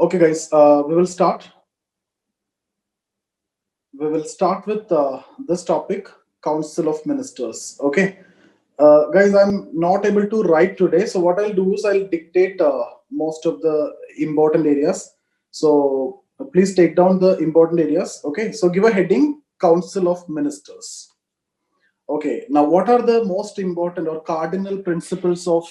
Okay, guys, we will start. We will start with this topic, Council of Ministers. Okay, guys, I'm not able to write today, so what I'll do is I'll dictate most of the important areas. So please take down the important areas. Okay, so give a heading, Council of Ministers. Okay, now what are the most important or cardinal principles of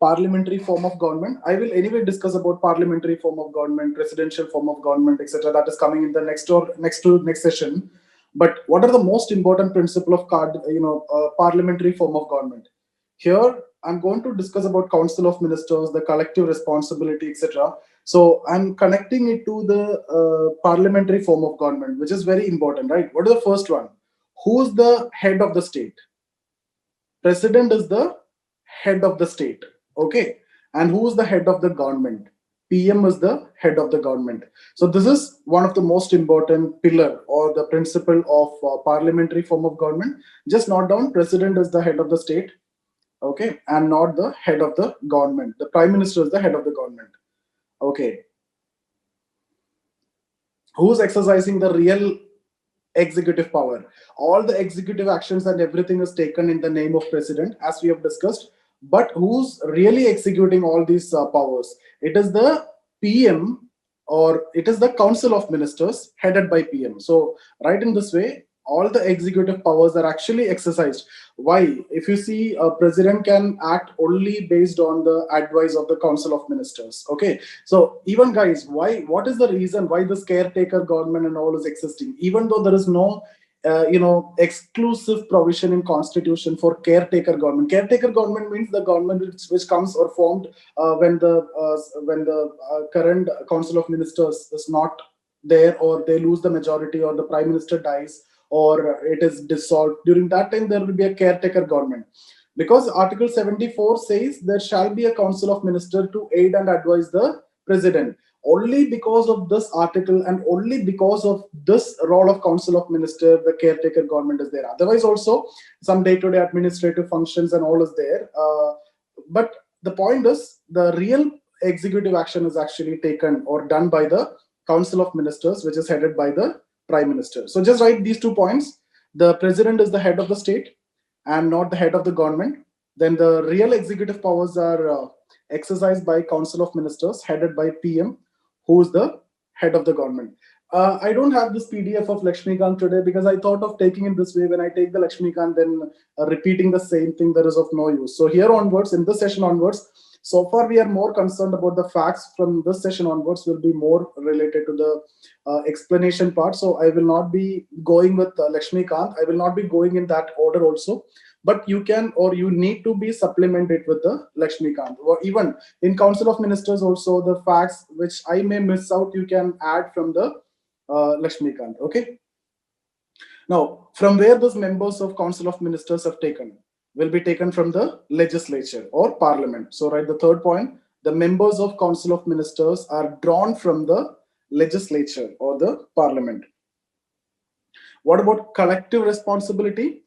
parliamentary form of government? I will anyway discuss about parliamentary form of government, presidential form of government, etc. That is coming in the next session. But what are the most important principle of parliamentary form of government? Here, I'm going to discuss about Council of Ministers, the collective responsibility, etc. So I'm connecting it to the parliamentary form of government, which is very important, right? What is the first one? Who's the head of the state? President is the head of the state. Okay. And who's the head of the government? PM is the head of the government. So this is one of the most important pillar or the principle of parliamentary form of government. Just note down, president is the head of the state, okay, and not the head of the government. The prime minister is the head of the government. Okay. Who's exercising the real executive power? All the executive actions and everything is taken in the name of president, as we have discussed. But who's really executing all these powers? It is the PM, or it is the Council of Ministers headed by PM. So right in this way, all the executive powers are actually exercised. Why? If you see, a president can act only based on the advice of the Council of Ministers. Okay, so even guys, why? What is the reason why this caretaker government and all is existing? Even though there is no exclusive provision in constitution for caretaker government. Caretaker government means the government which comes or formed when the current council of ministers is not there, or they lose the majority, or the prime minister dies, or it is dissolved. During that time, there will be a caretaker government, because Article 74 says there shall be a council of minister to aid and advise the president. Only because of this article and only because of this role of council of minister, the caretaker government is there. Otherwise also some day-to-day administrative functions and all is there, but the point is the real executive action is actually taken or done by the council of ministers, which is headed by the prime minister. So just write these 2 points. The president is the head of the state and not the head of the government. Then the real executive powers are exercised by council of ministers headed by PM, who is the head of the government. I don't have this PDF of Lakshmikant today because I thought of taking it this way. When I take the Lakshmikant, then repeating the same thing, there is of no use. So here onwards, in this session onwards, so far we are more concerned about the facts. From this session onwards will be more related to the explanation part. So I will not be going with Lakshmikant. I will not be going in that order also. But you can, or you need to be supplemented with the Lakshmikant, or even in Council of Ministers also, the facts which I may miss out, you can add from the Lakshmikant. Okay. Now, from where those members of Council of Ministers have taken will be taken from the legislature or parliament. So write the third point. The members of Council of Ministers are drawn from the legislature or the parliament. What about collective responsibility?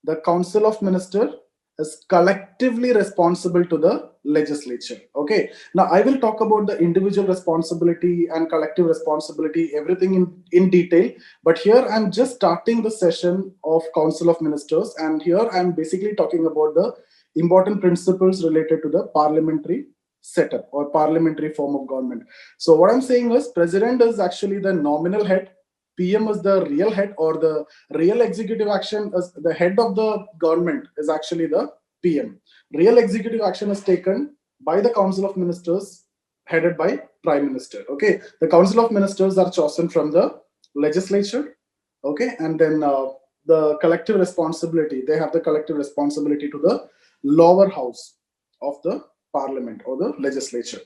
The Council of Ministers is collectively responsible to the legislature. Okay. Now I will talk about the individual responsibility and collective responsibility, everything in detail. But here I'm just starting the session of Council of Ministers, and here I'm basically talking about the important principles related to the parliamentary setup or parliamentary form of government. So what I'm saying is, president is actually the nominal head. PM is the real head, or the real executive action is the head of the government is actually the PM. Real executive action is taken by the Council of Ministers headed by Prime Minister. Okay, the Council of Ministers are chosen from the legislature. Okay, and then the collective responsibility, they have the collective responsibility to the lower house of the parliament or the legislature.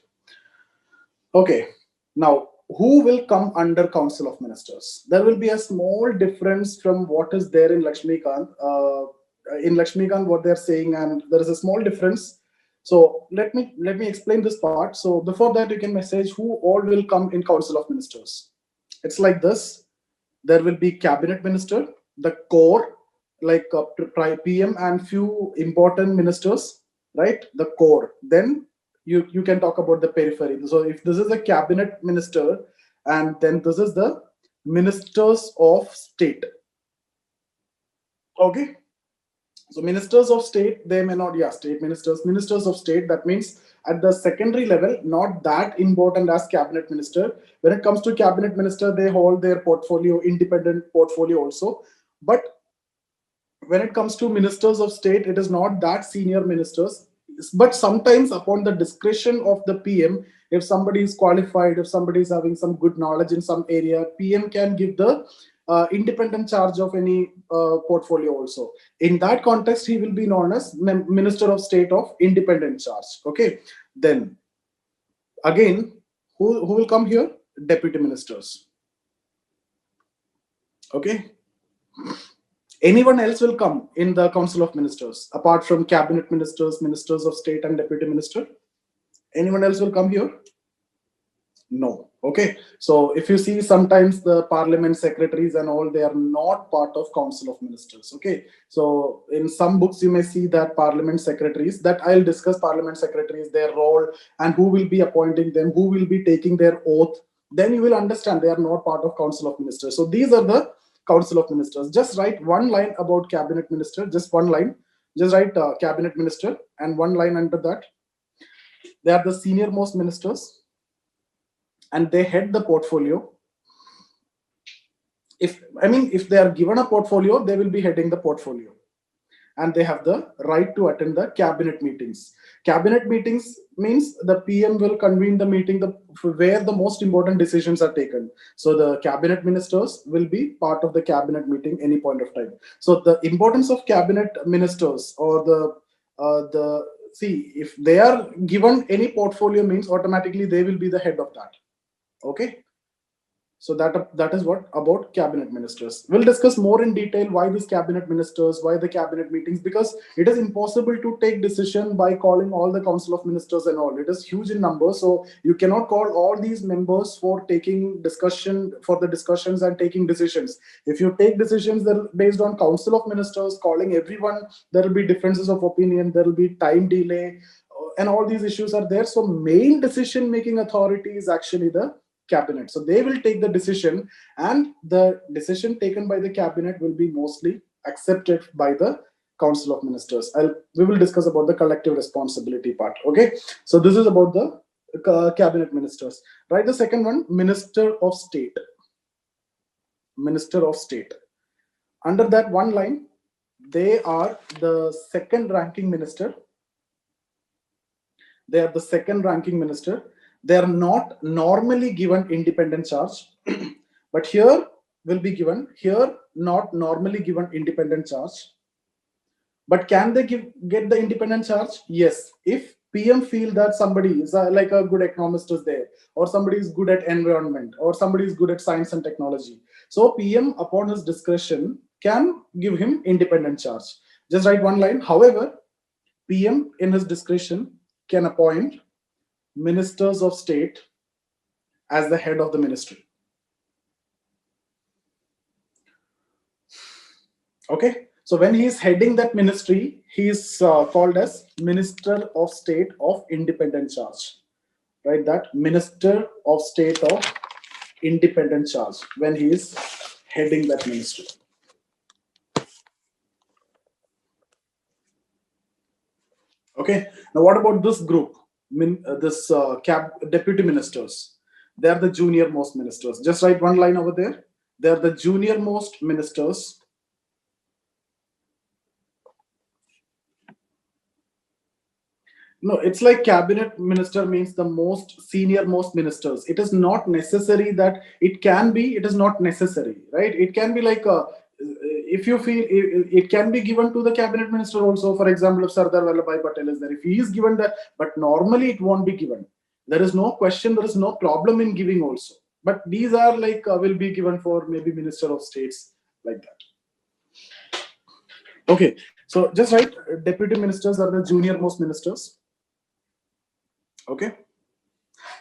Okay, now who will come under Council of Ministers? There will be a small difference from what is there in Lakshmikant. In Lakshmikant, what they're saying, and there is a small difference. So let me explain this part. So before that, you can message who all will come in Council of Ministers. It's like this. There will be cabinet minister, the core, like PM and few important ministers, right? The core. Then you can talk about the periphery. So if this is a cabinet minister, and then this is the ministers of state. Okay, so ministers of state, they may not, yeah, state ministers of state, that means at the secondary level, not that important as cabinet minister. When it comes to cabinet minister, they hold their portfolio, independent portfolio also. But when it comes to ministers of state, it is not that senior ministers. But sometimes upon the discretion of the PM, if somebody is qualified, if somebody is having some good knowledge in some area, PM can give the independent charge of any portfolio also. In that context, he will be known as Minister of State of Independent Charge. Okay, then again, who will come here? Deputy ministers. Okay, anyone else will come in the Council of Ministers apart from cabinet ministers, ministers of state, and deputy minister? Anyone else will come here? No. Okay, so if you see, sometimes the parliament secretaries and all, they are not part of Council of Ministers. Okay, so in some books you may see that parliament secretaries, that I'll discuss parliament secretaries, their role, and who will be appointing them, who will be taking their oath. Then you will understand they are not part of Council of Ministers. So these are the Council of Ministers. Just write one line about cabinet minister, just one line. Just write cabinet minister, and one line under that. They are the senior most ministers, and they head the portfolio. If they are given a portfolio, they will be heading the portfolio, and they have the right to attend the cabinet meetings. Cabinet meetings means the PM will convene the meeting where the most important decisions are taken. So the cabinet ministers will be part of the cabinet meeting any point of time. So the importance of cabinet ministers, or if they are given any portfolio, means automatically they will be the head of that. Okay, so that is what about cabinet ministers. We'll discuss more in detail why these cabinet ministers, why the cabinet meetings, because it is impossible to take decision by calling all the Council of Ministers and all. It is huge in number, so you cannot call all these members for taking discussions and taking decisions. If you take decisions that are based on Council of Ministers, calling everyone, there will be differences of opinion, there will be time delay, and all these issues are there. So main decision making authority is actually the cabinet. So they will take the decision, and the decision taken by the cabinet will be mostly accepted by the Council of Ministers. We will discuss about the collective responsibility part. Okay, so this is about the cabinet ministers. Right, the second one, Minister of State. Minister of State. Under that one line, they are the second ranking minister. They are the second ranking minister. They are not normally given independent charge, but here will be given. Here, not normally given independent charge. But can they get the independent charge? Yes. If PM feel that somebody is like a good economist is there, or somebody is good at environment, or somebody is good at science and technology, so PM upon his discretion can give him independent charge. Just write one line. However, PM in his discretion can appoint ministers of state as the head of the ministry. Okay, so when he is heading that ministry, he is called as Minister of State of Independent Charge. Right, that Minister of State of Independent Charge, when he is heading that ministry. Okay, now what about this group? Deputy ministers. They are the junior most ministers. Just write one line over there. They are the junior most ministers. No, it's like cabinet minister means the most senior most ministers. It is not necessary that it can be. It is not necessary, right? It can be like if you feel it can be given to the cabinet minister also. For example, if Sardar Vallabhbhai Patel is there, if he is given that, but normally it won't be given. There is no question. There is no problem in giving also. But these are like will be given for maybe Minister of States, like that. Okay, so just write deputy ministers are the junior most ministers. Okay,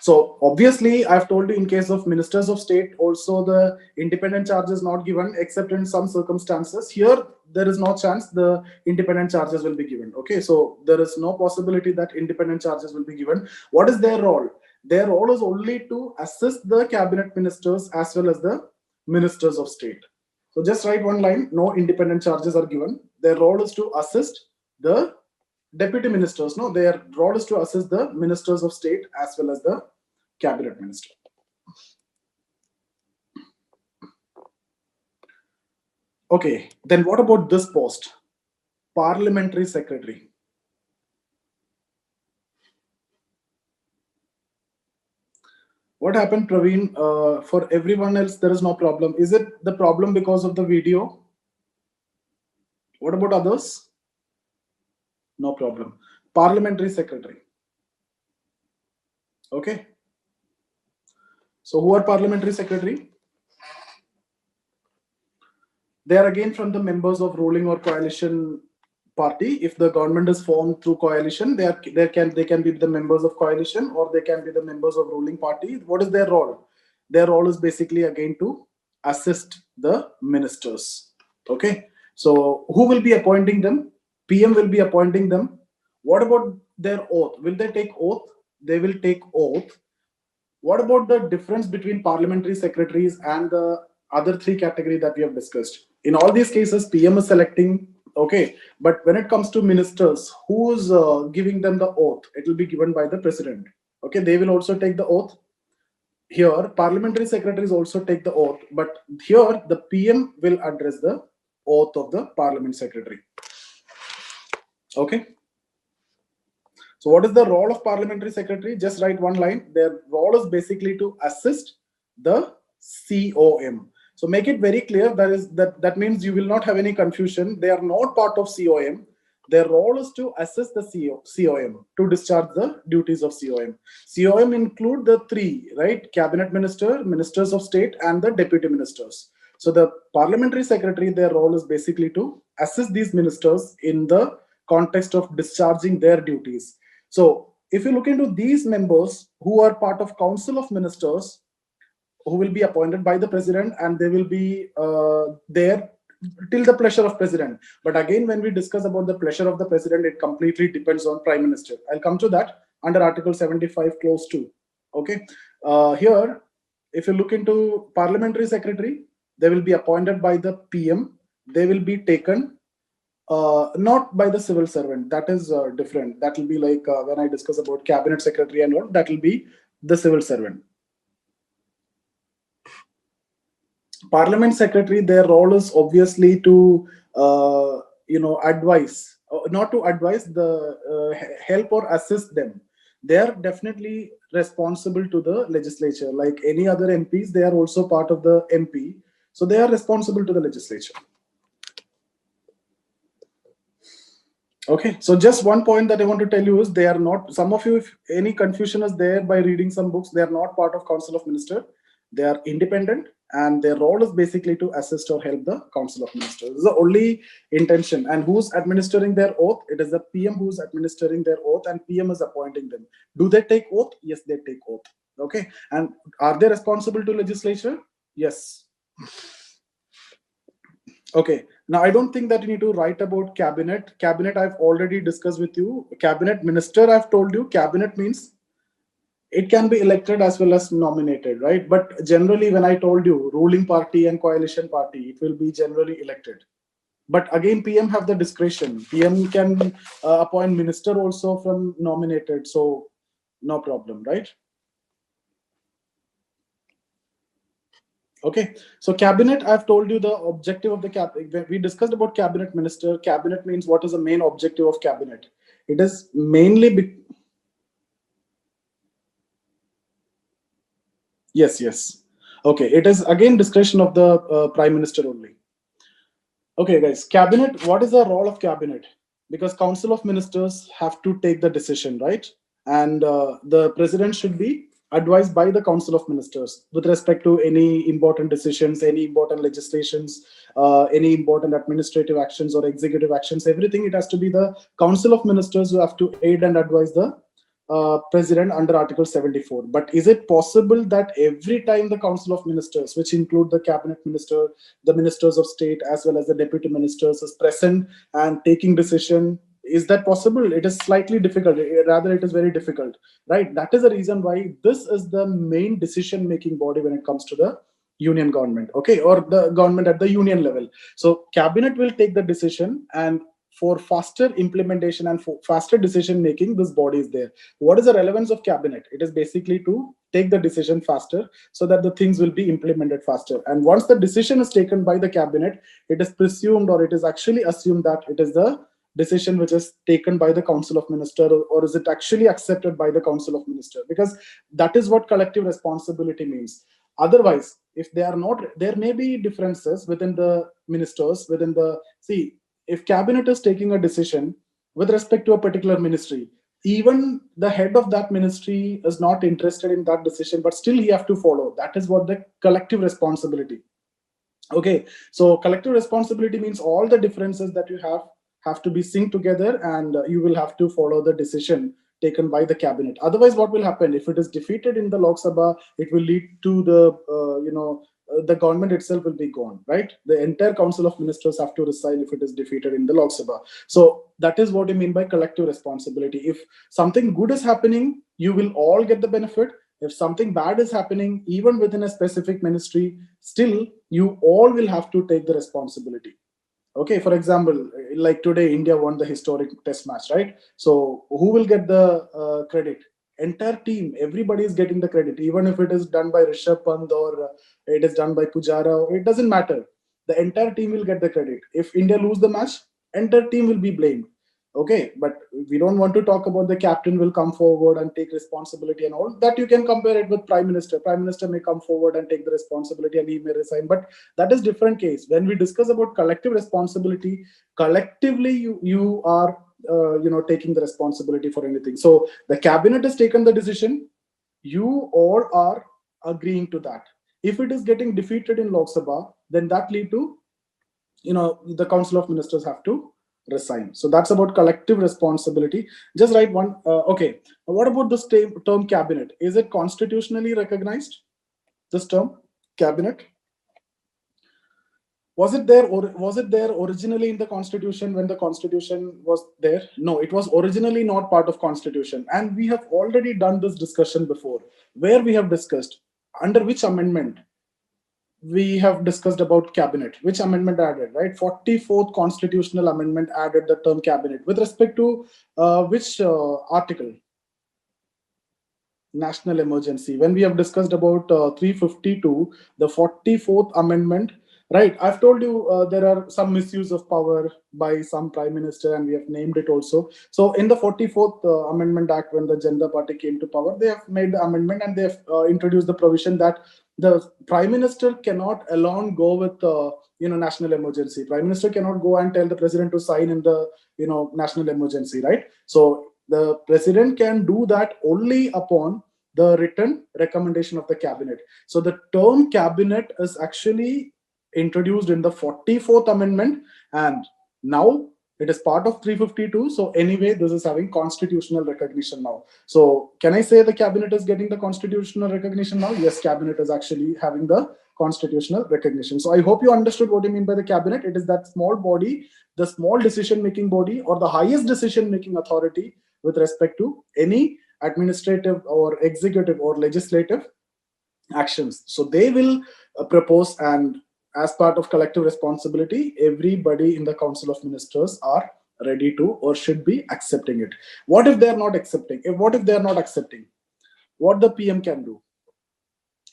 so obviously I've told you in case of ministers of state also the independent charge is not given except in some circumstances. Here there is no chance the independent charges will be given. Okay, so there is no possibility that independent charges will be given. What is their role? Their role is only to assist the cabinet ministers as well as the ministers of state. So just write one line, no independent charges are given. Their role is to assist the deputy ministers. No, their role is to assist the ministers of state as well as the cabinet minister. Okay, then what about this post? Parliamentary secretary. What happened, Praveen? For everyone else, there is no problem. Is it the problem because of the video? What about others? No problem. Parliamentary secretary. Okay. So who are parliamentary secretary? They are again from the members of ruling or coalition party. If the government is formed through coalition, they can be the members of coalition or they can be the members of ruling party. What is their role? Their role is basically again to assist the ministers. Okay. So who will be appointing them? PM will be appointing them. What about their oath? Will they take oath? They will take oath. What about the difference between parliamentary secretaries and the other three categories that we have discussed? In all these cases, PM is selecting, okay, but when it comes to ministers, who is giving them the oath? It will be given by the president. Okay, they will also take the oath. Here, parliamentary secretaries also take the oath, but here the PM will address the oath of the parliament secretary. Okay. So what is the role of parliamentary secretary? Just write one line. Their role is basically to assist the COM. So make it very clear. That means you will not have any confusion. They are not part of COM. Their role is to assist the COM to discharge the duties of COM. COM include the three, right? Cabinet minister, ministers of state, and the deputy ministers. So the parliamentary secretary, their role is basically to assist these ministers in the context of discharging their duties. So if you look into these members who are part of Council of Ministers, who will be appointed by the president, and they will be there till the pleasure of president. But again, when we discuss about the pleasure of the president, it completely depends on prime minister. I'll come to that under Article 75 clause 2. Okay. Here, if you look into parliamentary secretary, they will be appointed by the PM. They will be taken not by the civil servant. That is different. That will be like when I discuss about cabinet secretary and all, that will be the civil servant. Parliament secretary, their role is obviously to advise, not to advise, help or assist them. They are definitely responsible to the legislature. Like any other MPs, they are also part of the MP. So they are responsible to the legislature. Okay, so just one point that I want to tell you is they are not, some of you, if any confusion is there by reading some books, they are not part of Council of Ministers. They are independent, and their role is basically to assist or help the Council of Ministers. This is the only intention. And who's administering their oath? It is the PM who's administering their oath, and PM is appointing them. Do they take oath? Yes, they take oath. Okay, and are they responsible to legislature? Yes. Okay, now I don't think that you need to write about cabinet. Cabinet I've already discussed with you. Cabinet minister, I've told you. Cabinet means it can be elected as well as nominated, right? But generally, when I told you ruling party and coalition party, it will be generally elected. But again, PM have the discretion. PM can appoint minister also from nominated. So no problem, right? Okay, so cabinet, I've told you the objective of the cabinet. We discussed about cabinet minister. Cabinet means what is the main objective of cabinet? It is mainly yes. Okay, it is again discretion of the prime minister only. Okay, guys, cabinet, what is the role of cabinet? Because Council of Ministers have to take the decision, right? And the president should be advised by the Council of Ministers with respect to any important decisions, any important legislations, any important administrative actions or executive actions, everything. It has to be the Council of Ministers who have to aid and advise the president under Article 74. But is it possible that every time the Council of Ministers, which include the cabinet minister, the ministers of state, as well as the deputy ministers, is present and taking decision? Is that possible? It is slightly difficult. Rather, it is very difficult, right? That is the reason why this is the main decision-making body when it comes to the union government, okay, or the government at the union level. So cabinet will take the decision, and for faster implementation and for faster decision making, this body is there. What is the relevance of cabinet? It is basically to take the decision faster so that the things will be implemented faster. And once the decision is taken by the cabinet, it is presumed, or it is actually assumed, that it is the decision which is taken by the Council of Ministers, or is it actually accepted by the Council of Ministers, because that is what collective responsibility means. Otherwise, if they are not, there may be differences within the ministers, within the, see, if cabinet is taking a decision with respect to a particular ministry, even the head of that ministry is not interested in that decision, but still he have to follow. That is what the collective responsibility. Okay, so collective responsibility means all the differences that you have to be synced together, and you will have to follow the decision taken by the cabinet. Otherwise, what will happen if it is defeated in the Lok Sabha? It will lead to the government itself will be gone, right? The entire Council of Ministers have to resign if it is defeated in the Lok Sabha. So that is what I mean by collective responsibility. If something good is happening, you will all get the benefit. If something bad is happening, even within a specific ministry, still you all will have to take the responsibility. Okay, for example, like today, India won the historic test match, right? So who will get the credit? Entire team, everybody is getting the credit, even if it is done by Rishabh Pant or it is done by Pujara, it doesn't matter. The entire team will get the credit. If India lose the match, entire team will be blamed. Okay, but we don't want to talk about the captain will come forward and take responsibility and all that. You can compare it with prime minister. Prime minister may come forward and take the responsibility and he may resign, but that is different case. When we discuss about collective responsibility, collectively you are taking the responsibility for anything. So the cabinet has taken the decision, you all are agreeing to that. If it is getting defeated in Lok Sabha, then that lead to the Council of Ministers have to resign. So that's about collective responsibility. Just write one. Okay, what about this term cabinet? Is it constitutionally recognized, this term cabinet? Was it there, or was it there originally in the constitution when the constitution was there? No, it was originally not part of constitution. And we have already done this discussion before, where we have discussed under which amendment we have discussed about cabinet, which amendment added, right? 44th constitutional amendment added the term cabinet with respect to which article? National emergency. When we have discussed about 352, the 44th amendment, right? I've told you there are some misuse of power by some prime minister, and we have named it also. So in the 44th Amendment Act, when the Janata Party came to power, they have made the amendment and they have introduced the provision that the prime minister cannot alone go with national emergency. Prime minister cannot go and tell the president to sign in the national emergency, right? So the president can do that only upon the written recommendation of the cabinet. So the term cabinet is actually introduced in the 44th amendment, and now it is part of 352. So anyway, this is having constitutional recognition now. So can I say the cabinet is getting the constitutional recognition now? Yes, cabinet is actually having the constitutional recognition. So I hope you understood what I mean by the cabinet. It is that small body, the small decision-making body, or the highest decision-making authority with respect to any administrative or executive or legislative actions. So they will propose, and as part of collective responsibility, everybody in the Council of Ministers are ready to or should be accepting it. What if they are not accepting? What if they are not accepting? What the PM can do?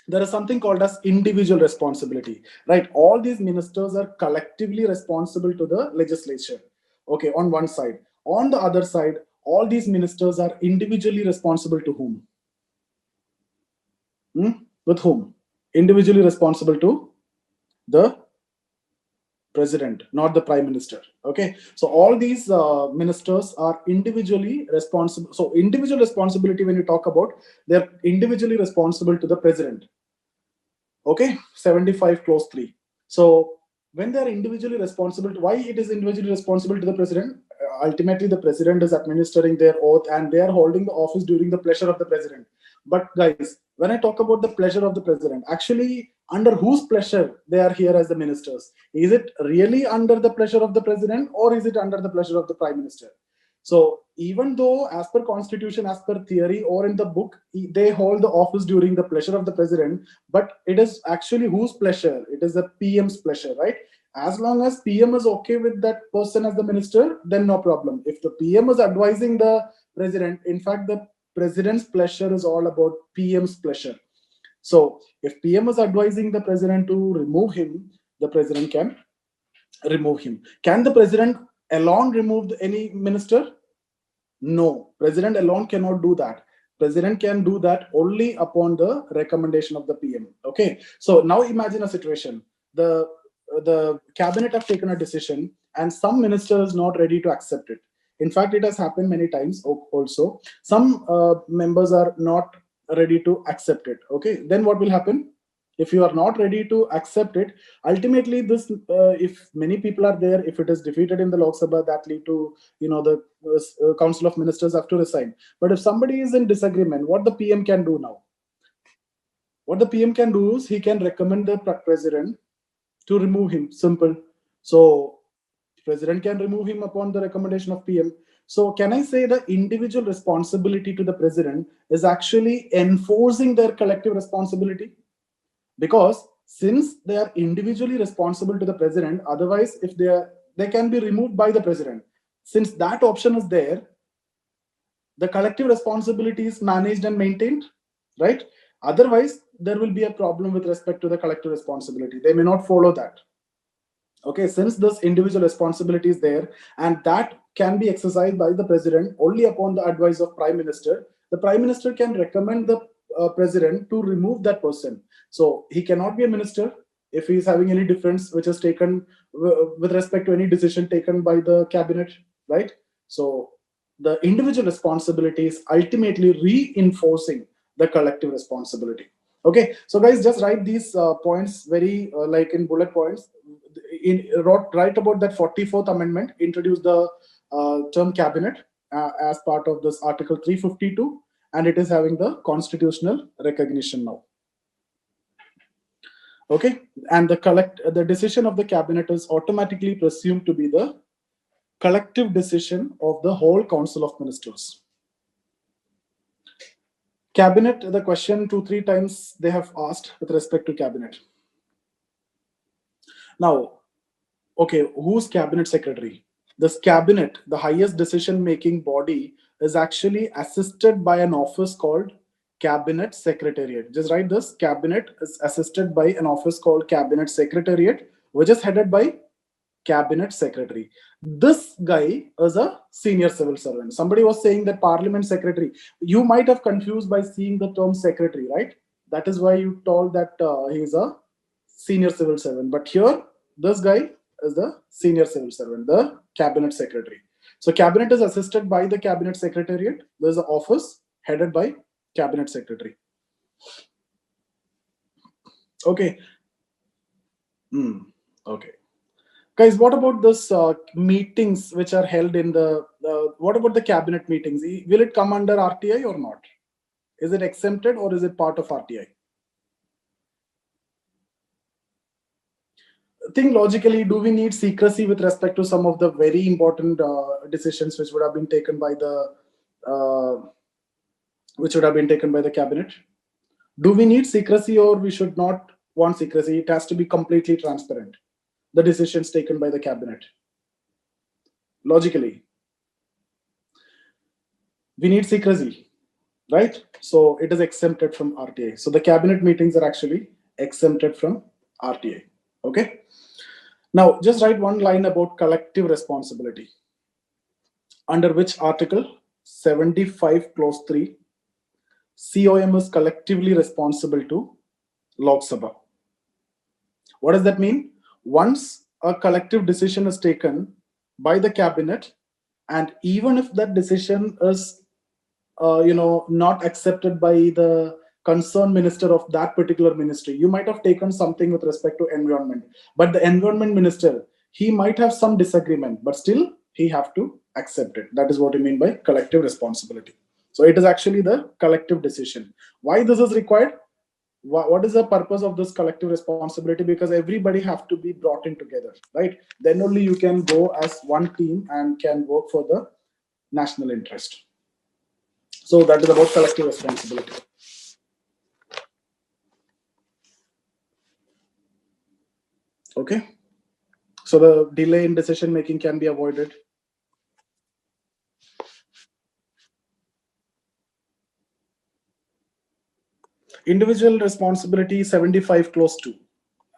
There is something called as individual responsibility, right? All these ministers are collectively responsible to the legislature. Okay, on one side. On the other side, all these ministers are individually responsible to whom? With whom? Individually responsible to the president, not the prime minister. Okay, so all these ministers are individually responsible. So individual responsibility, when you talk about, they're individually responsible to the president. Okay, 75 clause 3. So when they are individually responsible, why it is individually responsible to the president? ultimately the president is administering their oath and they are holding the office during the pleasure of the president. But guys, when I talk about the pleasure of the president, actually under whose pleasure they are here as the ministers? Is it really under the pleasure of the president, or is it under the pleasure of the prime minister? So even though as per constitution, as per theory, or in the book, they hold the office during the pleasure of the president, but it is actually whose pleasure? It is the PM's pleasure, right? As long as PM is okay with that person as the minister, then no problem. If the PM is advising the president, in fact, the president's pleasure is all about PM's pleasure. So if PM is advising the president to remove him, the president can remove him. Can the president alone remove any minister? No, president alone cannot do that. President can do that only upon the recommendation of the PM. Okay, so now imagine a situation. The cabinet have taken a decision and some minister is not ready to accept it. In fact, it has happened many times also. Some members are not ready to accept it. Okay, then what will happen? If you are not ready to accept it, ultimately this, if many people are there, if it is defeated in the Lok Sabha, that lead to, the Council of Ministers have to resign. But if somebody is in disagreement, what the PM can do now? What the PM can do is he can recommend the president to remove him. Simple. So president can remove him upon the recommendation of PM. So can I say the individual responsibility to the president is actually enforcing their collective responsibility? Because since they are individually responsible to the president, otherwise if they can be removed by the president. Since that option is there, the collective responsibility is managed and maintained, right? Otherwise, there will be a problem with respect to the collective responsibility. They may not follow that. Okay, since this individual responsibility is there, and that can be exercised by the president only upon the advice of prime minister, the prime minister can recommend the president to remove that person. So he cannot be a minister if he is having any difference which is taken with respect to any decision taken by the cabinet, right? So the individual responsibility is ultimately reinforcing the collective responsibility. Okay, so guys, just write these points very like in bullet points. Write about that 44th amendment introduced the term cabinet as part of this article 352, and it is having the constitutional recognition now. Okay, and the decision of the cabinet is automatically presumed to be the collective decision of the whole Council of Ministers. Cabinet, the question 2-3 times they have asked with respect to cabinet. Now, okay, who's cabinet secretary? This cabinet, the highest decision-making body, is actually assisted by an office called Cabinet Secretariat. Just write this: cabinet is assisted by an office called Cabinet Secretariat, which is headed by Cabinet Secretary. This guy is a senior civil servant. Somebody was saying that Parliament Secretary. You might have confused by seeing the term secretary, right? That is why you told that he is a senior civil servant. But here, this guy is the senior civil servant, the Cabinet Secretary. So cabinet is assisted by the Cabinet Secretariat. There's an office headed by Cabinet Secretary. Okay. Okay. Guys, what about this meetings which are held in the, what about the cabinet meetings? Will it come under RTI or not? Is it exempted or is it part of RTI? Think logically, do we need secrecy with respect to some of the very important decisions which would have been taken by the cabinet? Do we need secrecy or we should not want secrecy? It has to be completely transparent, the decisions taken by the cabinet. Logically, we need secrecy, right? So it is exempted from RTI. So the cabinet meetings are actually exempted from RTI. Okay. Now just write one line about collective responsibility. Under which article? 75 clause 3. COM is collectively responsible to Lok Sabha. What does that mean? Once a collective decision is taken by the cabinet, and even if that decision is not accepted by the concerned minister of that particular ministry, you might have taken something with respect to environment, but the environment minister, he might have some disagreement, but still he have to accept it. That is what you mean by collective responsibility. So it is actually the collective decision. Why this is required? What is the purpose of this collective responsibility? Because everybody have to be brought in together, right? Then only you can go as one team and can work for the national interest. So that is about collective responsibility. Okay, so the delay in decision making can be avoided. Individual responsibility 75 close 2.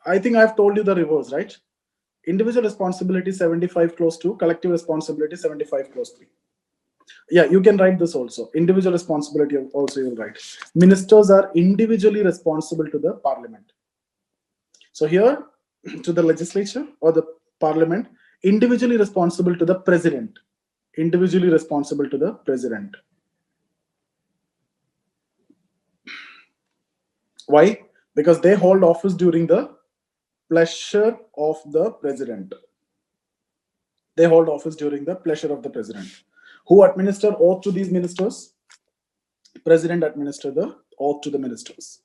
I think I've told you the reverse, right? Individual responsibility 75 close 2, collective responsibility 75 close 3. Yeah, you can write this also. Individual responsibility also you will write. Ministers are individually responsible to the parliament. So here, to the legislature or the parliament, individually responsible to the president. Individually responsible to the president. Why? Because they hold office during the pleasure of the president. They hold office during the pleasure of the president. Who administer oath to these ministers? President administer the oath to the ministers.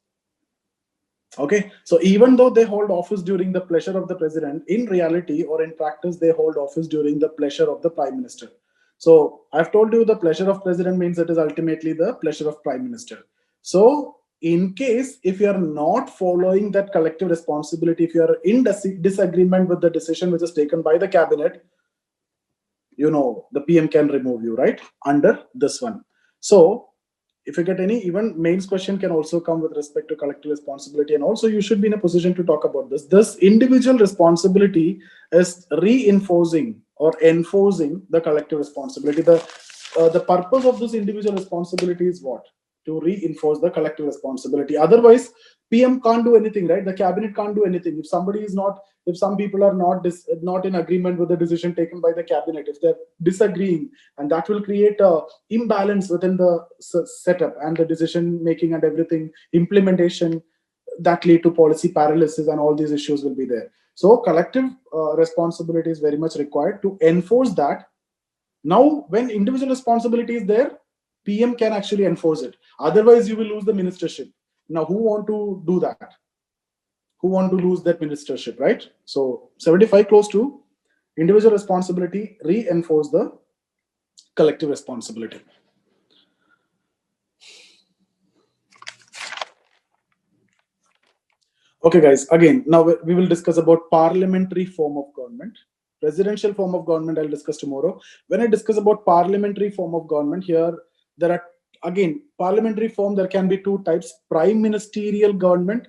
Okay, so even though they hold office during the pleasure of the president, in reality or in practice, they hold office during the pleasure of the prime minister. So I've told you the pleasure of president means it is ultimately the pleasure of prime minister. So in case if you are not following that collective responsibility, if you are in disagreement with the decision which is taken by the cabinet, you know, the PM can remove you, right, under this one. So if you get any, even mains question can also come with respect to collective responsibility, and also you should be in a position to talk about this. This individual responsibility is reinforcing or enforcing the collective responsibility. The purpose of this individual responsibility is what? To reinforce the collective responsibility. Otherwise, PM can't do anything, right? The cabinet can't do anything. If somebody is not, if some people are not in agreement with the decision taken by the cabinet, if they're disagreeing, and that will create a imbalance within the setup and the decision making and everything, implementation, that lead to policy paralysis, and all these issues will be there. So collective responsibility is very much required to enforce that. Now, when individual responsibility is there, PM can actually enforce it. Otherwise, you will lose the ministership. Now, who want to do that? Who want to lose that ministership, right? So 75 close to individual responsibility, reinforce the collective responsibility. Okay, guys, again, now we will discuss about parliamentary form of government. Presidential form of government I'll discuss tomorrow. When I discuss about parliamentary form of government, here there are, again, parliamentary form, there can be two types. Prime ministerial government.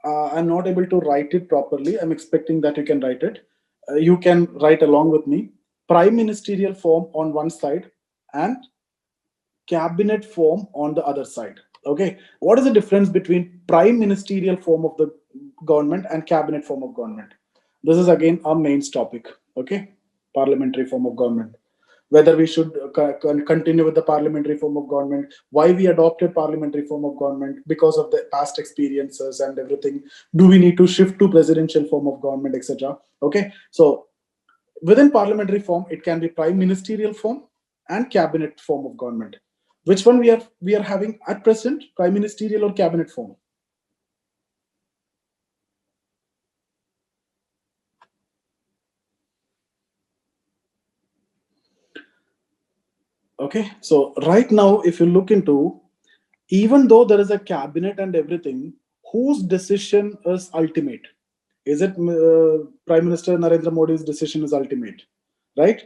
I'm not able to write it properly. I'm expecting that you can write it. You can write along with me. Prime ministerial form on one side and cabinet form on the other side. Okay, what is the difference between prime ministerial form of the government and cabinet form of government? This is again our main topic. Okay, parliamentary form of government. Whether we should continue with the parliamentary form of government, why we adopted parliamentary form of government, because of the past experiences and everything. Do we need to shift to presidential form of government, etc.? Okay, so within parliamentary form, it can be prime ministerial form and cabinet form of government. Which one we are having at present, prime ministerial or cabinet form? Okay, so right now, if you look into, even though there is a cabinet and everything, whose decision is ultimate? Is it Prime Minister Narendra Modi's decision is ultimate, right?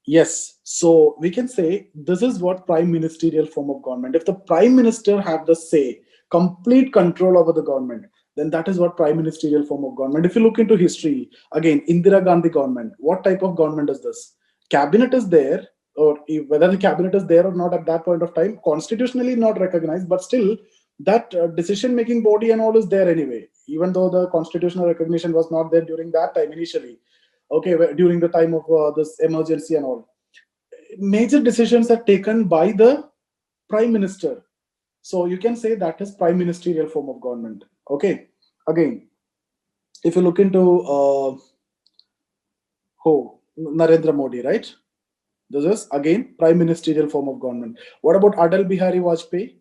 Yes. So we can say this is what prime ministerial form of government. If the prime minister have the say, complete control over the government, then that is what prime ministerial form of government. If you look into history, again, Indira Gandhi government, what type of government is this? Cabinet is there, or whether the cabinet is there or not at that point of time, constitutionally not recognized, but still that decision making body and all is there anyway, even though the constitutional recognition was not there during that time initially. Okay, during the time of this emergency and all, major decisions are taken by the prime minister. So you can say that is prime ministerial form of government. Okay, again, if you look into Narendra Modi, right? This is again prime ministerial form of government. What about Adal Bihari Vajpayee?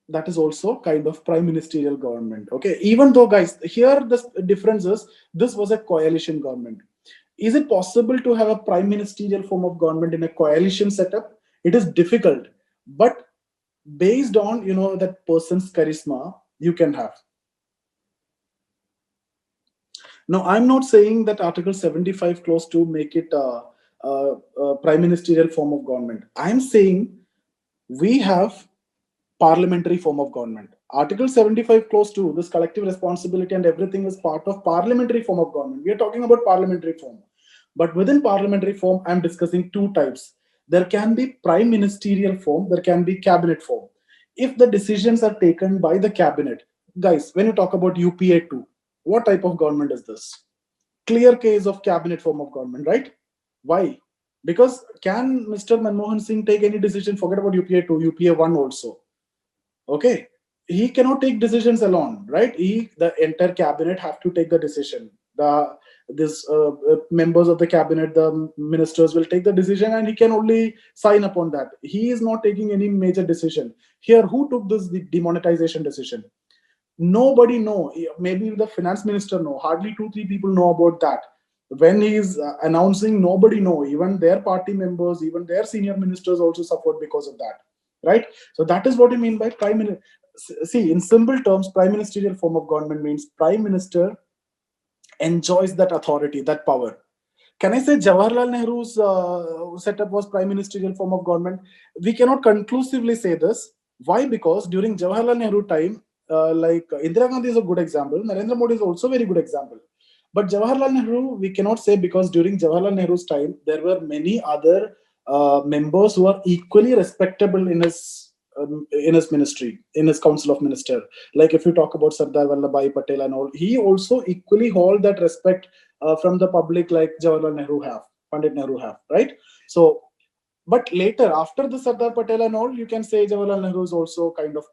That is also kind of prime ministerial government. Okay, even though, guys, here the difference is this was a coalition government. Is it possible to have a prime ministerial form of government in a coalition setup? It is difficult, but based on that person's charisma, you can have. Now, I'm not saying that Article 75 Clause 2 make it a prime ministerial form of government. I'm saying we have parliamentary form of government. Article 75 Clause 2, this collective responsibility and everything is part of parliamentary form of government. We are talking about parliamentary form. But within parliamentary form, I'm discussing two types. There can be prime ministerial form, there can be cabinet form. If the decisions are taken by the cabinet, guys, when you talk about UPA 2, what type of government is this? Clear case of cabinet form of government, right? Why? Because can Mr. Manmohan Singh take any decision? Forget about UPA 2, UPA 1 also. Okay, he cannot take decisions alone, right? The entire cabinet have to take the decision. This members of the cabinet, the ministers will take the decision, and he can only sign upon that. He is not taking any major decision here. Who took this demonetization decision? Nobody know. Maybe the finance minister know. Hardly 2-3 people know about that. When he is announcing, nobody know. Even their party members, even their senior ministers also suffered because of that, right? So that is what I mean by prime minister. See, in simple terms, prime ministerial form of government means prime minister enjoys that authority, that power. Can I say Jawaharlal Nehru's setup was prime ministerial form of government? We cannot conclusively say this. Why? Because during Jawaharlal Nehru time, like Indira Gandhi is a good example. Narendra Modi is also a very good example. But Jawaharlal Nehru, we cannot say, because during Jawaharlal Nehru's time, there were many other members who are equally respectable in his ministry, in his council of minister. Like if you talk about Sardar Vallabhbhai Patel and all, he also equally hold that respect from the public, like Jawaharlal Nehru have, Pandit Nehru have, right? So, but later, after the Sardar Patel and all, you can say Jawaharlal Nehru is also kind of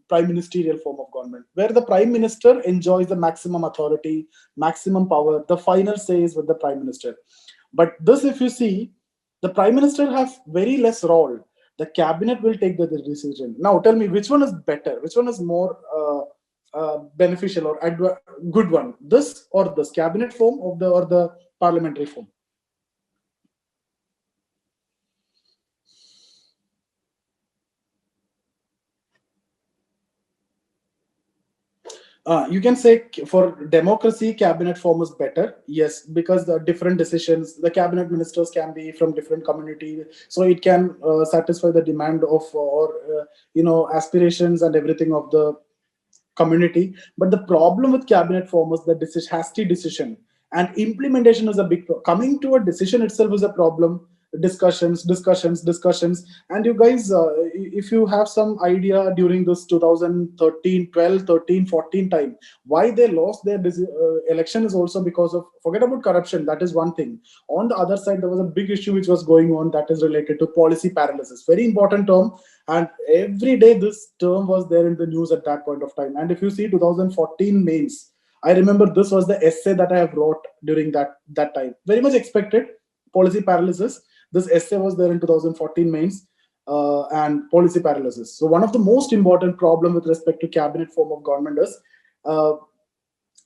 prime ministerial form of government, where the prime minister enjoys the maximum authority, maximum power. The final say is with the prime minister. But this, if you see, the prime minister have very less role. The cabinet will take the decision. Now, tell me, which one is better? Which one is more beneficial or good one? This or this cabinet form of the or the parliamentary form? You can say for democracy, cabinet form is better. Yes, because the different decisions, the cabinet ministers can be from different community, so it can satisfy the demand of or aspirations and everything of the community. But the problem with cabinet form is the hasty decision, and implementation is a big coming to a decision itself is a problem. Discussions. And you guys, if you have some idea during this 2013, 12, 13, 14 time, why they lost their election is also because of, forget about corruption, that is one thing. On the other side, there was a big issue which was going on that is related to policy paralysis, very important term. And every day this term was there in the news at that point of time. And if you see 2014 mains, I remember this was the essay that I have wrote during that time. Very much expected, policy paralysis. This essay was there in 2014 mains, and policy paralysis. So one of the most important problem with respect to cabinet form of government is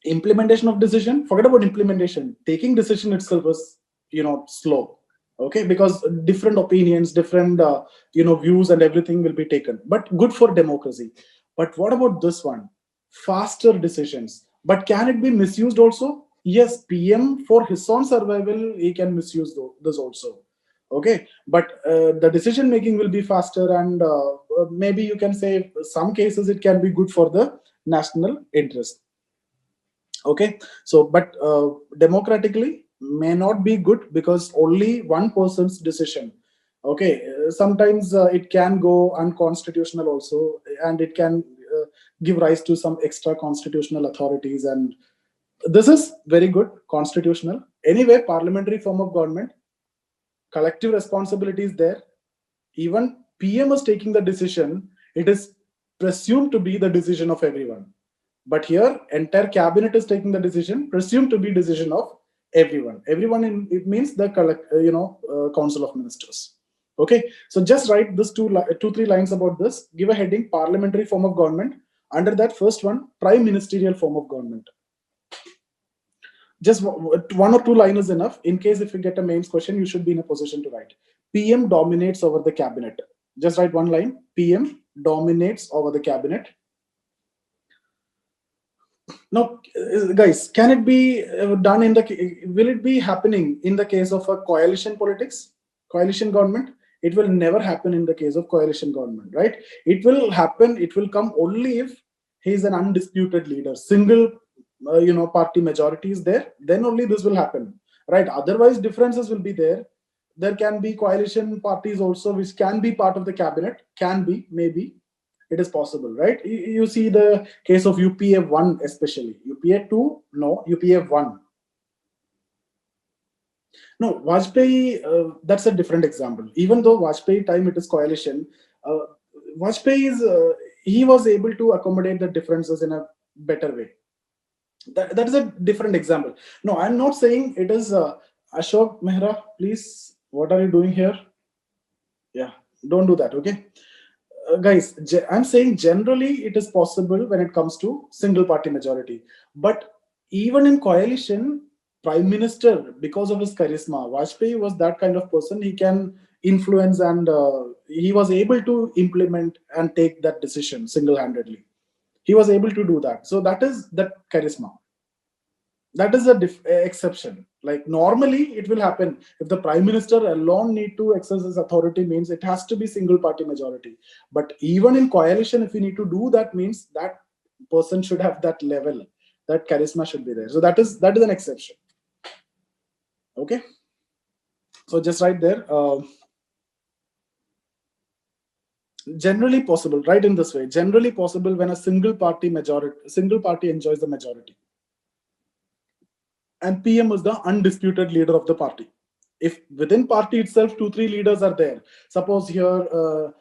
implementation of decision. Forget about implementation. Taking decision itself is slow. Okay, because different opinions, different views and everything will be taken, but good for democracy. But what about this one? Faster decisions. But can it be misused also? Yes, PM for his own survival, he can misuse this also. Okay, but the decision making will be faster, and maybe you can say some cases it can be good for the national interest. Okay, so but democratically may not be good, because only one person's decision. Okay, sometimes it can go unconstitutional also, and it can give rise to some extra constitutional authorities, and this is very good constitutional. Anyway, parliamentary form of government, collective responsibility is there. Even PM is taking the decision, it is presumed to be the decision of everyone. But here, entire cabinet is taking the decision, presumed to be decision of Everyone in it means the council of ministers. Okay, so just write this two three lines about this. Give a heading: parliamentary form of government. Under that, first one, prime ministerial form of government. Just one or two line is enough. In case if you get a mains question, you should be in a position to write. PM dominates over the cabinet. Just write one line. PM dominates over the cabinet. Now, guys, can it be done in the, will it be happening in the case of a coalition politics, coalition government? It will never happen in the case of coalition government, right? It will happen, it will come only if he is an undisputed leader, single, party majority is there, then only this will happen, right? Otherwise, differences will be there. There can be coalition parties also, which can be part of the cabinet, can be, maybe, it is possible, right? You see the case of UPA 1 especially. UPA 2, no. UPA 1. No, Vajpayee, that's a different example. Even though Vajpayee time it is coalition, Vajpayee is, he was able to accommodate the differences in a better way. That is a different example. No, I'm not saying it is Ashok Mehra, please, what are you doing here? Yeah, don't do that, okay? Guys, I'm saying generally it is possible when it comes to single party majority. But even in coalition, prime minister, because of his charisma, Vajpayee was that kind of person. He can influence and he was able to implement and take that decision single-handedly. He was able to do that. So that is that charisma. That is a exception. Like normally it will happen if the prime minister alone need to exercise authority, means it has to be single party majority. But even in coalition, if you need to do that, means that person should have that level, that charisma should be there. So that is an exception. Okay, so just right there, generally possible, right? In this way, generally possible when a single party enjoys the majority. And PM is the undisputed leader of the party. If within party itself 2-3 leaders are there, suppose here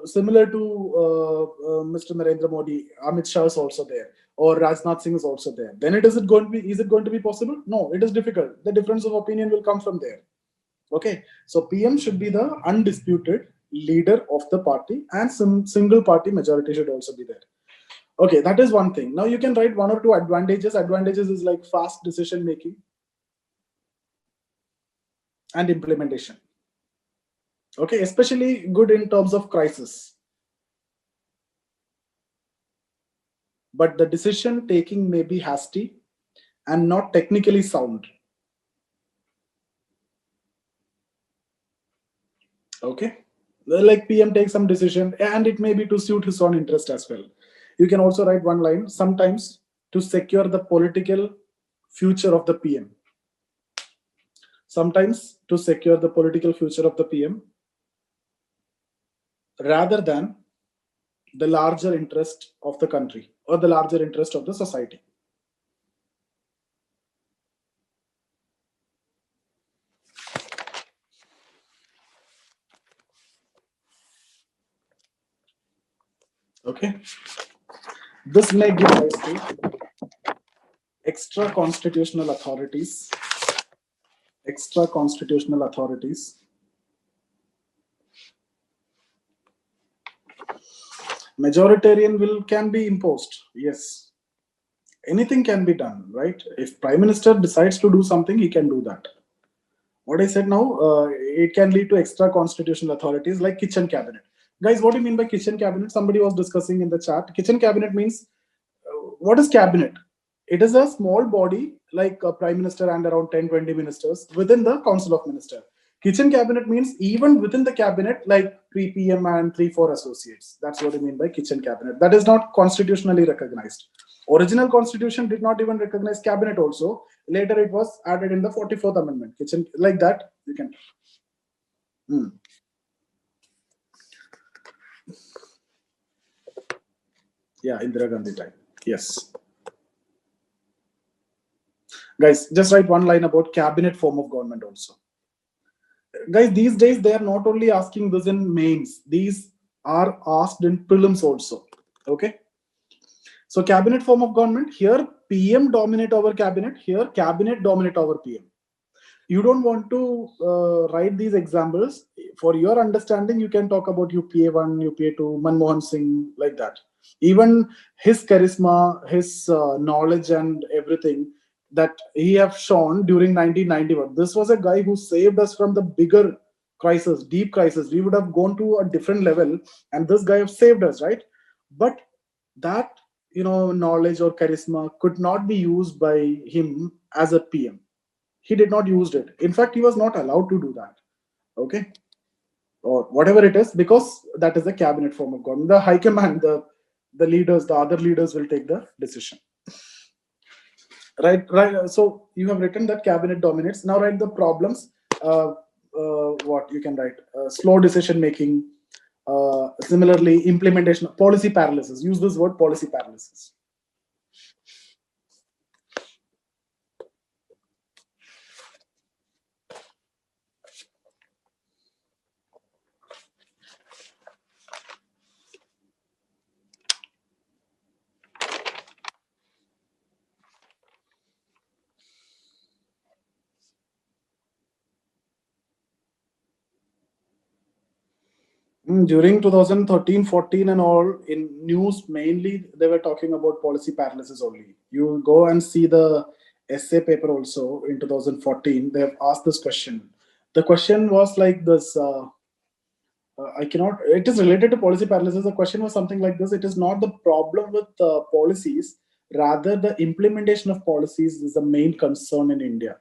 similar to Mr. Narendra Modi, Amit Shah is also there, or Rajnath Singh is also there, then is it going to be possible? No, it is difficult. The difference of opinion will come from there. Okay, so PM should be the undisputed leader of the party, and some single party majority should also be there. Okay, that is one thing. Now you can write one or two advantages. Advantages is like fast decision making and implementation. Okay, especially good in terms of crisis. But the decision taking may be hasty and not technically sound. Okay, like PM takes some decision and it may be to suit his own interest as well. You can also write one line, sometimes to secure the political future of the PM. Sometimes to secure the political future of the PM rather than the larger interest of the country or the larger interest of the society. Okay, this may give rise to extra constitutional authorities. Extra constitutional authorities. Majoritarian can be imposed. Yes, anything can be done, right? If Prime Minister decides to do something, he can do that. What I said now, it can lead to extra constitutional authorities like kitchen cabinet. Guys, what do you mean by kitchen cabinet? Somebody was discussing in the chat. Kitchen cabinet means, what is cabinet? It is a small body like a prime minister and around 10-20 ministers within the council of ministers. Kitchen cabinet means even within the cabinet, like 3 PM and 3-4 associates. That's what I mean by kitchen cabinet. That is not constitutionally recognized. Original constitution did not even recognize cabinet also. Later it was added in the 44th amendment. Kitchen, like that, you can. Yeah, Indira Gandhi time. Yes. Guys, just write one line about cabinet form of government also. Guys, these days they are not only asking this in mains, these are asked in prelims also. Okay. So cabinet form of government, here PM dominate over cabinet, here cabinet dominate over PM. you don't want to write these examples. For your understanding, you can talk about UPA1, UPA2, Manmohan Singh, like that. Even his charisma, his knowledge and everything that he have shown during 1991. This was a guy who saved us from the bigger crisis, deep crisis. We would have gone to a different level, and this guy have saved us, right? But that, knowledge or charisma could not be used by him as a PM. He did not use it. In fact, he was not allowed to do that. Okay, or whatever it is, because that is the cabinet form of government. The high command, the leaders, the other leaders will take the decision. Right. So you have written that cabinet dominates. Now write the problems. What you can write: slow decision making. Similarly, implementation, policy paralysis. Use this word, policy paralysis. During 2013-14 and all, in news mainly they were talking about policy paralysis only. You go and see the essay paper also in 2014. They have asked this question. The question was like this. I cannot. It is related to policy paralysis. The question was something like this: it is not the problem with policies, rather the implementation of policies is the main concern in India.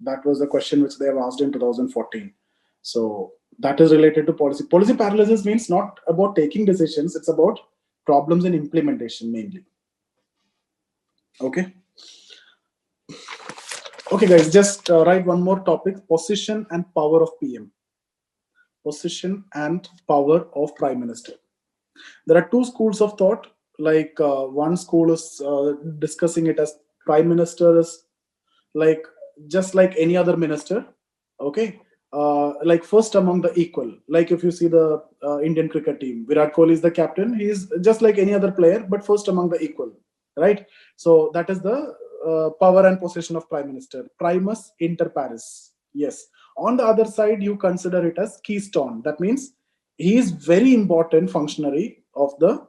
That was the question which they have asked in 2014. So that is related to policy. Policy paralysis means not about taking decisions; it's about problems in implementation mainly. Okay. Okay, guys, just write one more topic: position and power of PM. Position and power of Prime Minister. There are two schools of thought. Like one school is discussing it as Prime Minister is like just like any other minister. Okay. Like first among the equal. Like if you see the Indian cricket team, Virat Kohli is the captain. He is just like any other player, but first among the equal, right? So that is the power and position of Prime Minister. Primus inter pares. Yes. On the other side, you consider it as keystone. That means he is very important functionary of the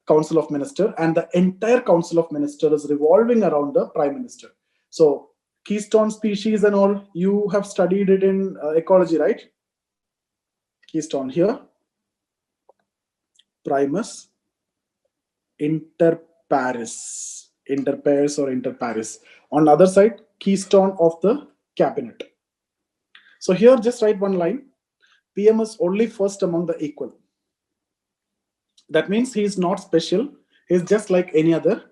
Council of Minister, and the entire Council of Minister is revolving around the Prime Minister. So keystone species and all, you have studied it in ecology, right? Keystone here, Primus inter pares, inter pares or inter pares. On the other side, keystone of the cabinet. So here, just write one line: PM is only first among the equal. That means he is not special. He is just like any other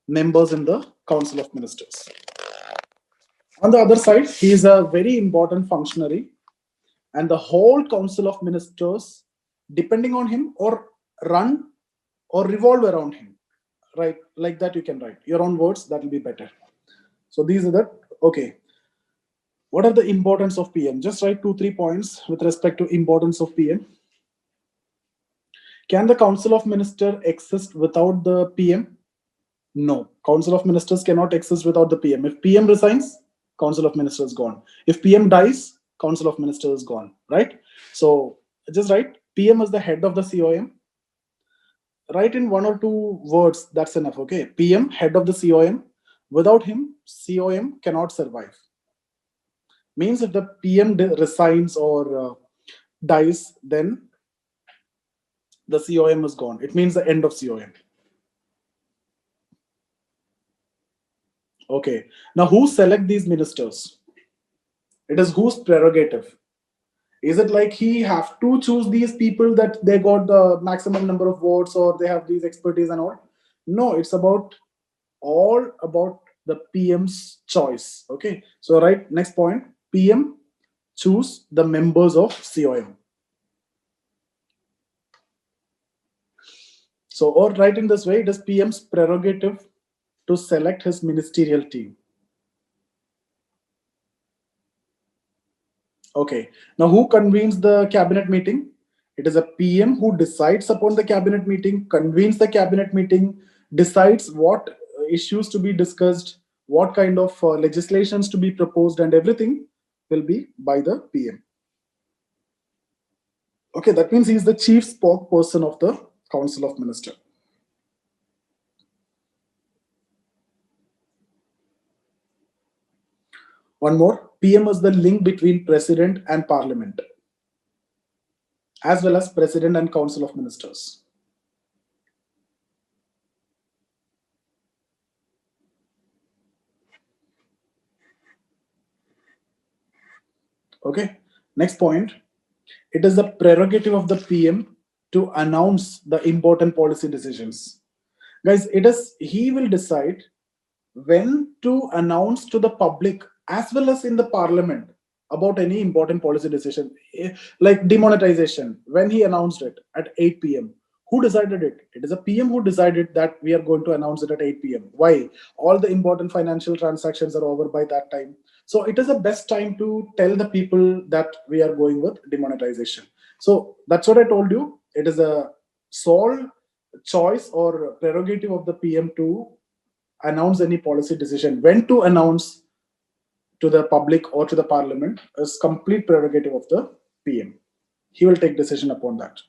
members in the Council of Ministers. On the other side, he is a very important functionary, and the whole Council of Ministers, depending on him, or run or revolve around him. Right? Like that, you can write your own words. That will be better. So these are the okay. What are the importance of PM? Just write 2-3 points with respect to importance of PM. Can the Council of Ministers exist without the PM? No. Council of Ministers cannot exist without the PM. If PM resigns, Council of Ministers gone. If PM dies, Council of Ministers is gone. Right? So just write PM is the head of the COM. Write in 1 or 2 words. That's enough. Okay. PM, head of the COM. Without him, COM cannot survive. Means if the PM resigns or dies, then the COM is gone. It means the end of COM. Okay. Now, who select these ministers? It is whose prerogative? Is it like he have to choose these people that they got the maximum number of votes or they have these expertise and all? No, it's all about the PM's choice. Okay. So, right, next point, PM choose the members of COM. So, or write in this way, it is PM's prerogative to select his ministerial team. Okay. Now, who convenes the cabinet meeting? It is a PM who decides upon the cabinet meeting, convenes the cabinet meeting, decides what issues to be discussed, what kind of legislations to be proposed, and everything. will be by the PM. Okay, that means he is the chief spokesperson of the Council of Ministers. One more, PM is the link between President and Parliament, as well as President and Council of Ministers. Okay, next point. It is the prerogative of the PM to announce the important policy decisions. Guys, he will decide when to announce to the public as well as in the parliament about any important policy decision, like demonetization. When he announced it at 8 p.m., who decided it? It is a PM who decided that we are going to announce it at 8 p.m. Why? All the important financial transactions are over by that time. So it is the best time to tell the people that we are going with demonetization. So that's what I told you. It is a sole choice or prerogative of the PM to announce any policy decision. When to announce to the public or to the parliament is complete prerogative of the PM. He will take decision upon that.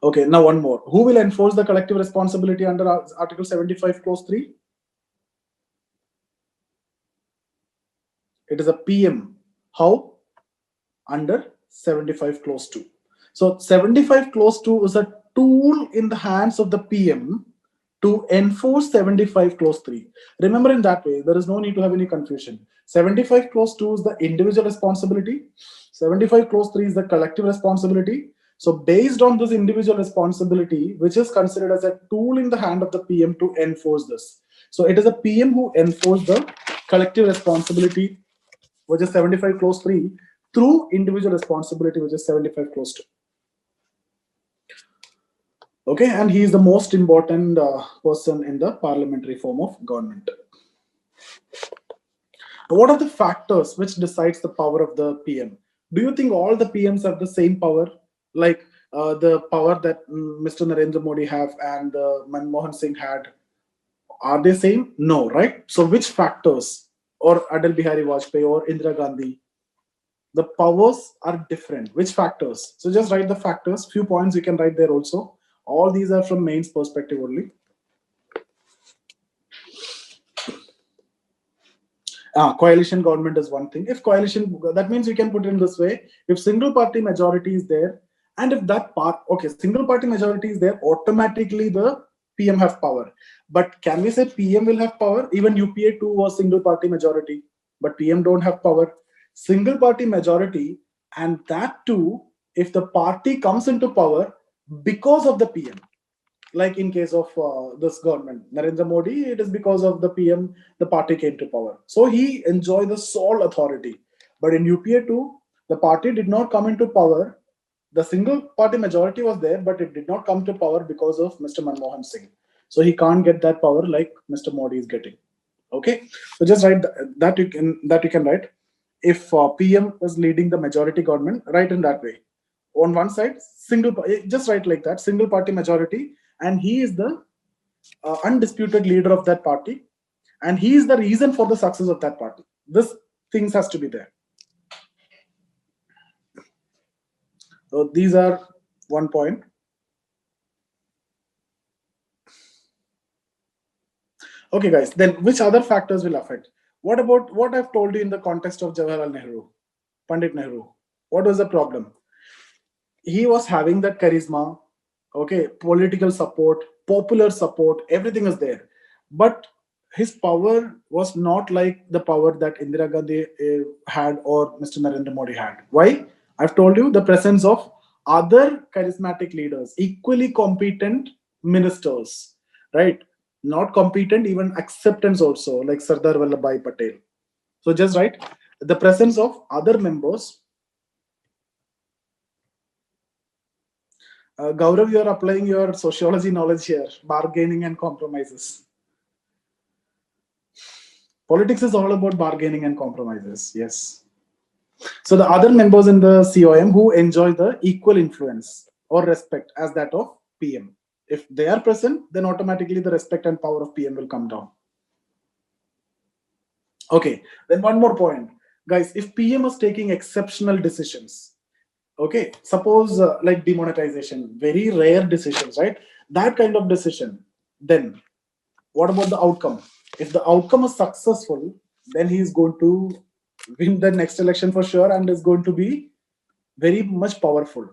Okay, now one more. Who will enforce the collective responsibility under Article 75 Clause 3? It is a PM. How? Under 75 Clause 2. So 75 Clause 2 is a tool in the hands of the PM to enforce 75 Clause 3. Remember, in that way, there is no need to have any confusion. 75 Clause 2 is the individual responsibility. 75 Clause 3 is the collective responsibility. So based on this individual responsibility, which is considered as a tool in the hand of the PM to enforce this. So it is a PM who enforces the collective responsibility, which is 75 Clause 3, through individual responsibility, which is 75 Clause 2. Okay, and he is the most important person in the parliamentary form of government. What are the factors which decides the power of the PM? Do you think all the PMs have the same power, like the power that Mr. Narendra Modi have and Manmohan Singh had? Are they same? No, right? So which factors, or Atal Bihari Vajpayee or Indira Gandhi, the powers are different? Which factors? So just write the factors. Few points you can write there also. All these are from mains perspective only. Coalition government is one thing. If coalition, that means you can put it in this way. If single party majority is there, and if that part, okay, single party majority is there, automatically the PM have power. But can we say PM will have power? Even UPA 2 was single party majority, but PM don't have power. Single party majority, and that too, if the party comes into power because of the PM. Like in case of this government, Narendra Modi, it is because of the PM, the party came to power. So he enjoyed the sole authority. But in UPA 2, the party did not come into power. The single party majority was there, but it did not come to power because of Mr. Manmohan Singh. So he can't get that power like Mr. Modi is getting. Okay, so just write that you can write. If PM is leading the majority government, write in that way. On one side, just write like that, single party majority, and he is the undisputed leader of that party, and he is the reason for the success of that party. This things has to be there. So these are one point. Okay, guys, then which other factors will affect? What about what I've told you in the context of Jawaharlal Nehru, Pandit Nehru? What was the problem? He was having that charisma, okay, political support, popular support, everything is there. But his power was not like the power that Indira Gandhi had or Mr. Narendra Modi had. Why? I've told you, the presence of other charismatic leaders, equally competent ministers, right? Not competent, even acceptance also, like Sardar Vallabhbhai Patel. So just write the presence of other members. Gaurav, you are applying your sociology knowledge here, bargaining and compromises. Politics is all about bargaining and compromises, yes. So the other members in the COM who enjoy the equal influence or respect as that of PM. If they are present, then automatically the respect and power of PM will come down. Okay, then one more point. guys, if PM is taking exceptional decisions, okay, suppose like demonetization, very rare decisions, right? That kind of decision, then what about the outcome? If the outcome is successful, then he is going to win the next election for sure and is going to be very much powerful.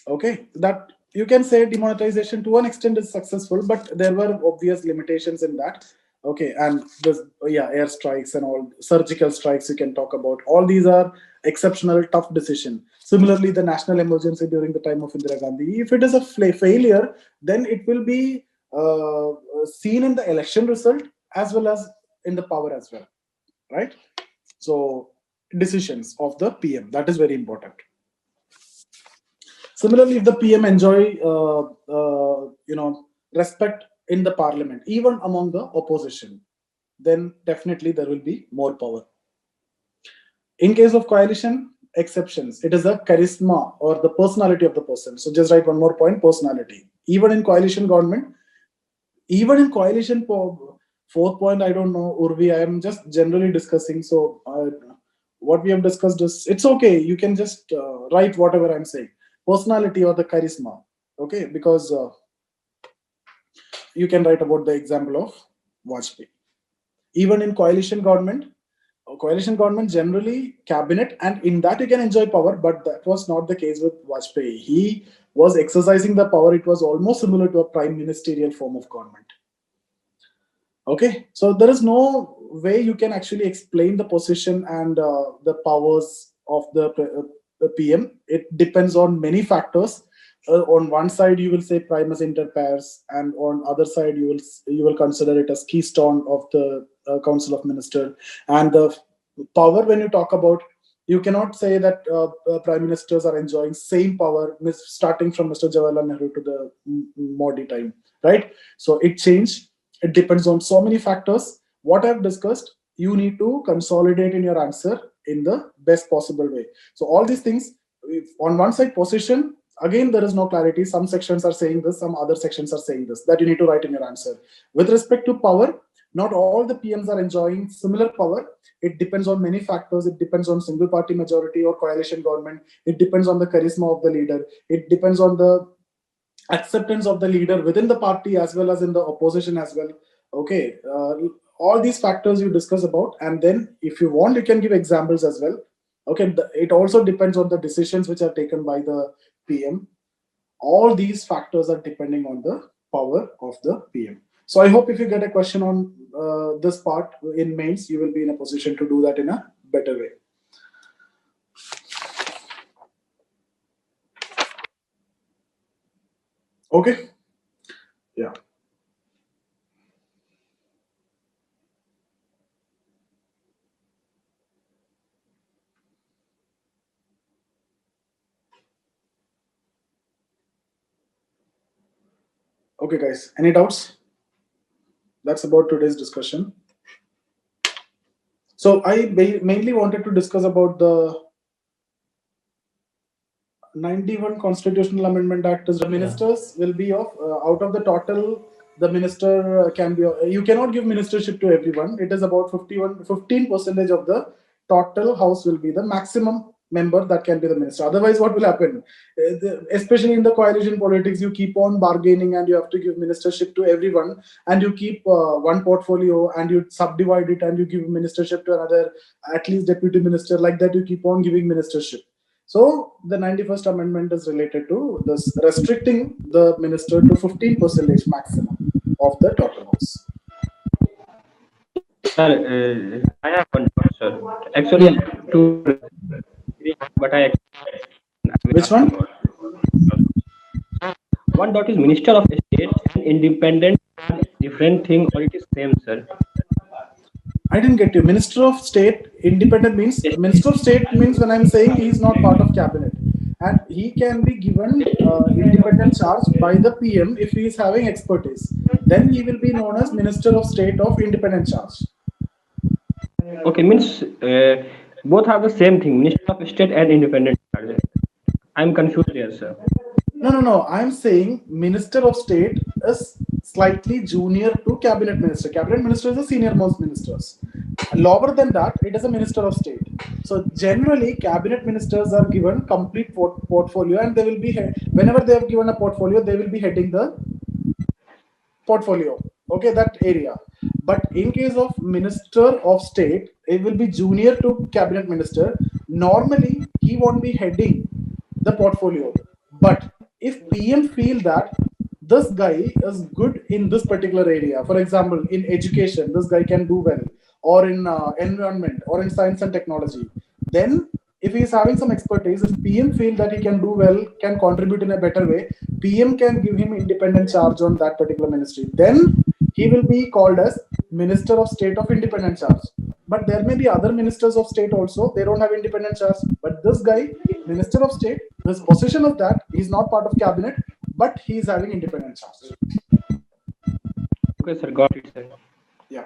Okay, that you can say demonetization to an extent is successful, but there were obvious limitations in that. Okay, and this, yeah, air strikes and all surgical strikes you can talk about. All these are exceptional tough decision. Similarly, the national emergency during the time of Indira Gandhi, if it is a failure, then it will be seen in the election result as well as in the power as well, right? So decisions of the PM, that is very important. Similarly, if the PM enjoy respect in the parliament, even among the opposition, then definitely there will be more power. In case of coalition, exceptions. It is the charisma or the personality of the person. So just write one more point: personality. Even in coalition government, even in coalition, fourth point, I don't know, Urvi, I am just generally discussing. So what we have discussed is, it's okay. You can just write whatever I'm saying. Personality or the charisma, okay? Because you can write about the example of Vajpayee. Even in coalition government generally cabinet, and in that you can enjoy power, but that was not the case with Vajpayee. He was exercising the power. It was almost similar to a prime ministerial form of government. Okay, so there is no way you can actually explain the position and the powers of the PM. It depends on many factors. On one side you will say primus inter pares, and on other side you will consider it as keystone of the Council of Ministers. And the power, when you talk about, you cannot say that prime ministers are enjoying same power starting from Mr. Jawaharlal Nehru to the Modi time, right? So it changed. It depends on so many factors. What I've discussed, you need to consolidate in your answer in the best possible way. So all these things, on one side position, again there is no clarity. Some sections are saying this, some other sections are saying this, that you need to write in your answer. With respect to power, not all the PMs are enjoying similar power. It depends on many factors. It depends on single party majority or coalition government. It depends on the charisma of the leader. It depends on the acceptance of the leader within the party as well as in the opposition as well. Okay, all these factors you discuss about, and then if you want you can give examples as well. Okay, it also depends on the decisions which are taken by the PM. All these factors are depending on the power of the PM. So I hope if you get a question on this part in mains, you will be in a position to do that in a better way. Okay, yeah. Okay, guys, any doubts? That's about today's discussion. So I mainly wanted to discuss about the 91 Constitutional Amendment Act. Is the ministers will be of out of the total, the minister can be, you cannot give ministership to everyone. It is about 15% of the total house will be the maximum member that can be the minister. Otherwise, what will happen? Especially in the coalition politics, you keep on bargaining and you have to give ministership to everyone, and you keep one portfolio and you subdivide it and you give ministership to another, at least deputy minister, like that you keep on giving ministership. So the 91st Amendment is related to this, restricting the minister to 15% maximum of the total house. Sir, I have one doubt, sir. Actually, to but I Which one? One doubt is Minister of State and independent are different thing, or it is same, sir? I didn't get you. Minister of State, independent means, Minister of State means, when I'm saying he is not part of cabinet, and he can be given independent charge by the PM if he is having expertise. Then he will be known as Minister of State of independent charge. Okay, means both are the same thing, Minister of State and independent. I'm confused here, sir. No. I'm saying Minister of State is slightly junior to cabinet minister. Cabinet minister is the senior most ministers. Lower than that, it is a minister of state. So generally, cabinet ministers are given complete portfolio, and they will be whenever they have given a portfolio, they will be heading the portfolio. Okay, that area. But in case of minister of state, it will be junior to cabinet minister. Normally, he won't be heading the portfolio. But if PM feel that this guy is good in this particular area, for example, in education, this guy can do well, or in environment, or in science and technology, then if he is having some expertise, if PM feel that he can do well, can contribute in a better way, PM can give him independent charge on that particular ministry. Then he will be called as Minister of State of Independent Charge. But there may be other ministers of state also, they don't have independent charge. But this guy, Minister of State, his position of that, he's not part of cabinet, but he is having independent charge. Okay, sir, got it, sir. Yeah.